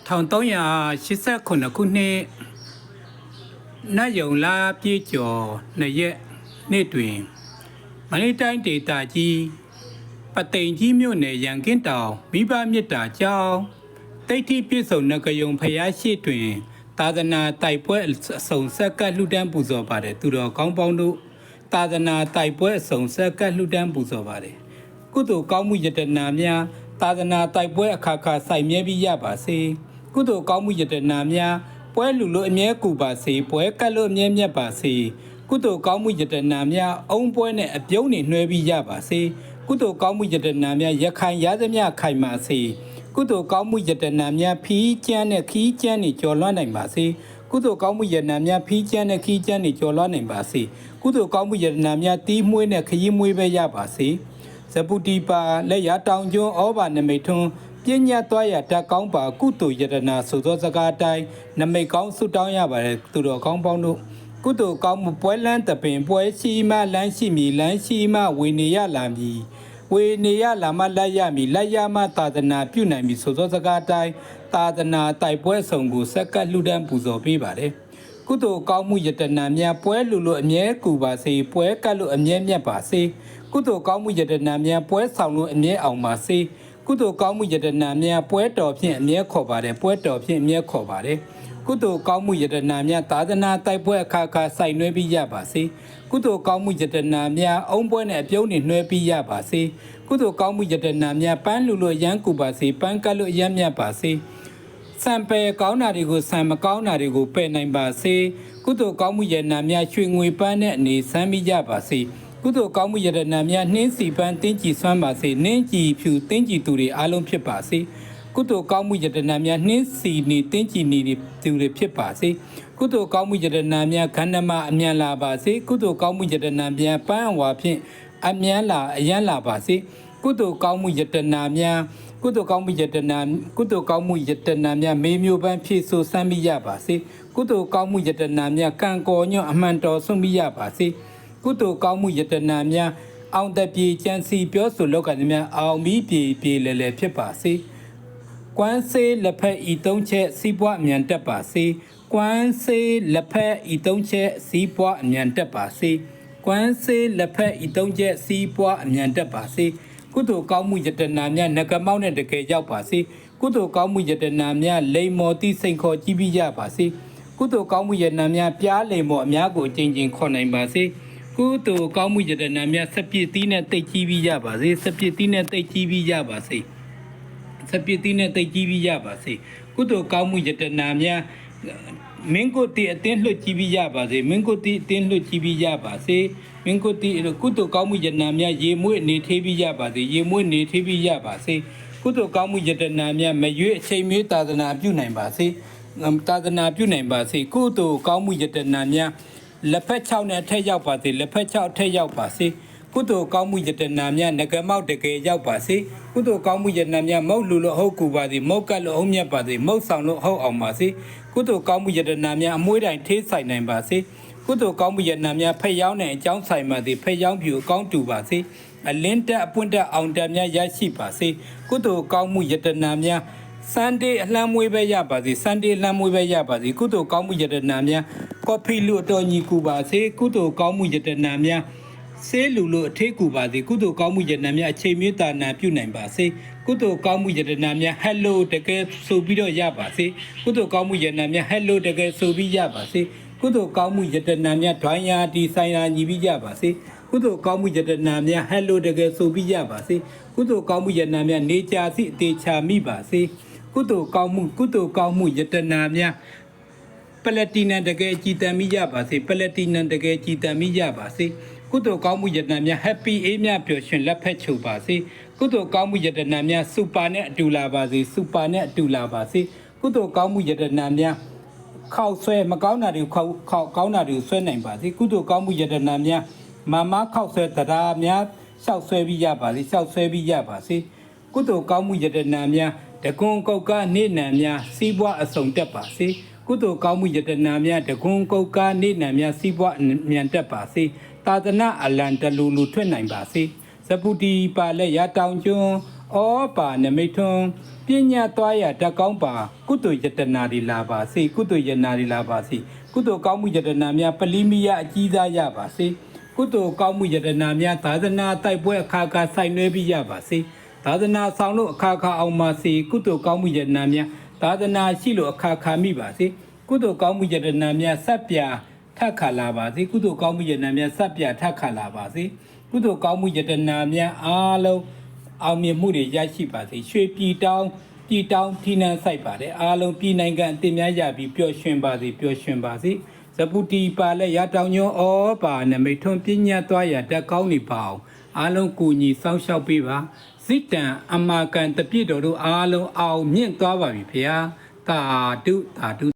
1389ခုနှစ်နတ်ယုံလာပြည့်ကျော်နှစ်ရက်နေ့တွင်မန္တလေးတိုင်းဒေသကြီးပသိမ်ကြီးမြို့နယ်ရန်ကင်းတောင်မိဘမြစ်တာကျောင်းတိတ်တိပြည့်စုံနဂယုံဖျားရှိတွင်သာသနာတိုက်ပွဲအစုံဆက်ကလှူဒန်းပူဇော်ပါတယ်သူတော်ကောင်းပေါင်းတို့သာသနာတိုက်ပွဲအစုံဆက်ကလှူဒန်းပူဇော်ပါတယ်ကုသိုလ်ကောင်းမှုယတနာများသာသနာတိုက်ပွဲအခါခါဆိုင်မြဲပြီးရပါစေကုသိုလ်ကောင်းမှုယတနာများပွဲလူလို့အမြဲကူပါစေပွဲကတ်လို့အမြဲမြတ်ပါစေကုသိုလ်ကောင်းမှုယတနာများအုံပွဲနဲ့အပြုံးနေနှွဲပြီးရပါစေကုသိုလ်ကောင်းမှုယတနာများရခိုင်ရသမျှခိုင်ပါစေကုသိုလ်ကောင်းမှုယတနာများဖီးကျန်းနဲ့ခီးကျန်းနေကျော်လွှမ်းနိုင်ပါစေကုသိုလ်ကောင်းမှုယတနာများဖီးကျန်းနဲ့ခီးကျန်းနေကျော်လွှမ်းနိုင်ပါစေကုသိုလ်ကောင်းမှုယတနာများတီးမွေးနဲ့ခရီးမွေးပဲရပါစေဇပုတိပါလက်ရတောင်ကျွန်းဩဘာနမိတ်ထွန်းပညာသွားရတကောင်းပါကုသိုလ်ယတနာဆိုသောစကားအတိုင်းနမိတ်ကောင်းဆုတောင်းရပါတယ်သူတော်ကောင်းပေါင်းတို့ကုသိုလ်ကောင်းမှုပွဲလန်းတပင်ပွဲရှိမှလမ်းရှိမည်လမ်းရှိမှဝေနေရလာမည်ဝေနေရလာမှလက်ရမည်လက်ရမှသာသနာပြုနိုင်မည်ဆိုသောစကားအတိုင်းသာသနာတိုက်ပွဲဆောင်ကိုဆက်ကလှူဒန်းပူဇော်ပေးပါတယ်ကုသိုလ်ကောင်းမှုယတနာများပွဲလူလို့အမြဲကူပါစေပွဲကတ်လို့အမြဲမြတ်ပါစေကုသိုလ်ကောင်းမှုယတနာများပွဲဆောင်လို့အမြဲအောင်ပါစေကုသိုလ်ကောင်းမှုယတနာများပွဲတော်ဖြင့်အမြဲခေါ်ပါတယ်ပွဲတော်ဖြင့်အမြဲခေါ်ပါတယ်ကုသိုလ်ကောင်းမှုယတနာများသာသနာတိုက်ပွဲအခါခါဆိုင်နှွဲပြီးရပါစေကုသိုလ်ကောင်းမှုယတနာများအုံပွဲနဲ့အပြုံးနေနှွဲပြီးရပါစေကုသိုလ်ကောင်းမှုယတနာများပန်းလူလို့ရမ်းကူပါစေပန်းကတ်လို့ရမ်းမြတ်ပါစေစံပယ်ကောင်းတာတွေကိုစံမကောင်းတာတွေကိုပယ်နိုင်ပါစေကုသိုလ်ကောင်းမှုယတနာများရွှေငွေပန်းနဲ့အနေဆန်းပြီးရပါစေကုသိုလ်ကောင်းမှုယတနာများနှင်းစီပန်းတင်းကြည်စွမ်းပါစေနှင်းကြည်ဖြူတင်းကြည်သူတွေအားလုံးဖြစ်ပါစေကုသိုလ်ကောင်းမှုယတနာများနှင်းစီနေတင်းကြည်နေသူတွေဖြစ်ပါစေကုသိုလ်ကောင်းမှုယတနာများခန္ဓာမှာအမြန်လာပါစေကုသိုလ်ကောင်းမှုယတနာများပန်းအဝါဖြင့်အမြန်လာအရန်လာပါစေကုသိုလ်ကောင်းမှုယတနာများကုသိုလ်ကောင်းမှုယတနာကုသိုလ်ကောင်းမှုယတနာများမေမျိုးပန်းဖြည့်ဆို့စမ်းမိရပါစေကုသိုလ်ကောင်းမှုယတနာများကံကောညွန့်အမှန်တော်ဆုံးမိရပါစေကုသိုလ်ကောင်းမှုယတနာများအောင်တပြေကျန်စီပြောဆိုလောကသည်များအောင်ပြီးပြေလဲလဲဖြစ်ပါစေကွမ်းစေးလက်ဖက်ဤသုံးချက်စီးပွားအမြန်တက်ပါစေကွမ်းစေးလက်ဖက်ဤသုံးချက်စီးပွားအမြန်တက်ပါစေကွမ်းစေးလက်ဖက်ဤသုံးချက်စီးပွားအမြန်တက်ပါစေကုသိုလ်ကောင်းမှုယတနာများငကမောက်နဲ့တကယ်ရောက်ပါစေကုသိုလ်ကောင်းမှုယတနာများလိမ္မော်တိစိန်ခေါ်ကြည့်ပြီးရပါစေကုသိုလ်ကောင်းမှုယတနာများပြားလိမ္မော်အများကိုအကျဉ်းချင်းခေါ်နိုင်ပါစေကုသိုလ်ကောင်းမှုယတနာများစပြည့်သီးနဲ့တိတ်ကြီးပြီးရပါစေစပြည့်သီးနဲ့တိတ်ကြီးပြီးရပါစေစပြည့်သီးနဲ့တိတ်ကြီးပြီးရပါစေကုသိုလ်ကောင်းမှုယတနာများမင်းကိုတီအတင်းလွှတ်ကြည့်ပြီးရပါစေမင်းကိုတီအတင်းလွှတ်ကြည့်ပြီးရပါစေမင်းကိုတီကုသိုလ်ကောင်းမှုယတနာများရေမွေးနေထေးပြီးရပါစေရေမွေးနေထေးပြီးရပါစေကုသိုလ်ကောင်းမှုယတနာများမရွေးအချိန်မျိုးသာသနာပြုနိုင်ပါစေသာသနာပြုနိုင်ပါစေကုသိုလ်ကောင်းမှုယတနာများလက်ဖက်6နဲ့အထက်ရောက်ပါစေလက်ဖက်6အထက်ရောက်ပါစေကုသိုလ်ကောင်းမှုယတနာများငကမောက်တကယ်ရောက်ပါစေကုသိုလ်ကောင်းမှုယတနာများမုတ်လူလို့ဟုတ်ကူပါစေမုတ်ကတ်လို့ဟုတ်မြတ်ပါစေမုတ်ဆောင်လို့ဟုတ်အောင်ပါစေကုသိုလ်ကောင်းမှုယတနာများအမွှေးတိုင်ထေးဆိုင်နိုင်ပါစေကုသိုလ်ကောင်းမှုယတနာများဖက်ရောက်တဲ့အကြောင်းဆိုင်ပါစေဖက်ရောက်ပြူအကောင်းတူပါစေအလင်းတက်အပွင့်တက်အောင်တက်များရရှိပါစေကုသိုလ်ကောင်းမှုယတနာများစန်ဒေးအလှမ်းမွေးပဲရပါစေစန်ဒေးအလှမ်းမွေးပဲရပါစေကုသိုလ်ကောင်းမှုယတနာများကော်ဖီလူအတော်ညီကူပါစေကုသိုလ်ကောင်းမှုယတနာများဆေးလူလို့အထေးကူပါစေကုသိုလ်ကောင်းမှုယတနာများအချိန်မြေတာနာပြုနိုင်ပါစေကုသိုလ်ကောင်းမှုယတနာများဟယ်လိုတကယ်ဆိုပြီးတော့ရပါစေကုသိုလ်ကောင်းမှုယတနာများဟယ်လိုတကယ်ဆိုပြီးရပါစေကုသိုလ်ကောင်းမှုယတနာများဒွိုင်းယာတီဆိုင်ရာညီပြီးရပါစေကုသိုလ်ကောင်းမှုယတနာများဟယ်လိုတကယ်ဆိုပြီးရပါစေကုသိုလ်ကောင်းမှုယတနာများနေကြစီအသေးချာမိပါစေကုသိုလ်ကောင်းမှုယတနာများပလက်တီနမ်တကယ်ကြည်တမ်းမိရပါစေပလက်တီနမ်တကယ်ကြည်တမ်းမိရပါစေကုသိုလ်ကောင်းမှုယတနာများ happy အေးမြပျော်ရွှင်လက်ဖက်ချုပ်ပါစေကုသိုလ်ကောင်းမှုယတနာများစူပါနဲ့အတူလာပါစေစူပါနဲ့အတူလာပါစေကုသိုလ်ကောင်းမှုယတနာများခောက်ဆွဲမကောင်းတာတွေခောက်ကောင်းတာတွေဆွဲနိုင်ပါစေကုသိုလ်ကောင်းမှုယတနာများမမခောက်ဆွဲတရားများလျှောက်ဆွဲပြီးရပါစေလျှောက်ဆွဲပြီးရပါစေကုသိုလ်ကောင်းမှုယတနာများတကွန်ကုတ်ကနေနံများစီးပွားအစုံတက်ပါစေကုသိုလ်ကောင်းမှုယတနာများတကွန်ကုတ်ကနေနံများစီးပွားအမြန်တက်ပါစေသာသနာအလံတလူလူထွက်နိုင်ပါစေဇပုတိပါလက်ရတောင်ကျွန်းဩ ဩပါနမိတ်ထွန်းပညာသွားရဓာတ်ကောင်းပါကုသိုလ်ယတနာတွေလာပါစေကုသိုလ်ယတနာတွေလာပါစေကုသိုလ်ကောင်းမှုယတနာများပလိမိယအကြီးစားရပါစေကုသိုလ်ကောင်းမှုယတနာများသာသနာတိုက်ပွဲအခါခါဆိုင်နှွဲပြီးရပါစေသာသနာဆောင်လို့အခါခါအောင်ပါစေကုသိုလ်ကောင်းမှုယတနာများသာသနာရှိလို့အခါခါမိပါစေကုသိုလ်ကောင်းမှုယတနာများစပ်ပြထက်ခါလာပါစေကုသိုလ်ကောင်းမှုယတနာများစပ်ပြထက်ခါလာပါစေကုသိုလ်ကောင်းမှုယတနာများအားလုံးအောင်မြင်မှုတွေရရှိပါစေရွှေပြည်တောင်းထိနှံဆိုင်ပါတယ်အားလုံးပြည်နိုင်ငံအတင်များရပြီးပျော်ရွှင်ပါစေပျော်ရွှင်ပါစေဇပုတီပါလက်ရတောင်ညောဩပါနမိတ်ထွန်းပညာသွားရတက်ကောင်းနေပါအောင်အားလုံးကိုညီစောင့်ရှောက်ပေးပါစိတံအမာကန်တပြည့်တော်တို့အားလုံးအောင်မြင့်သွားပါပြီဖေဟာတာဓု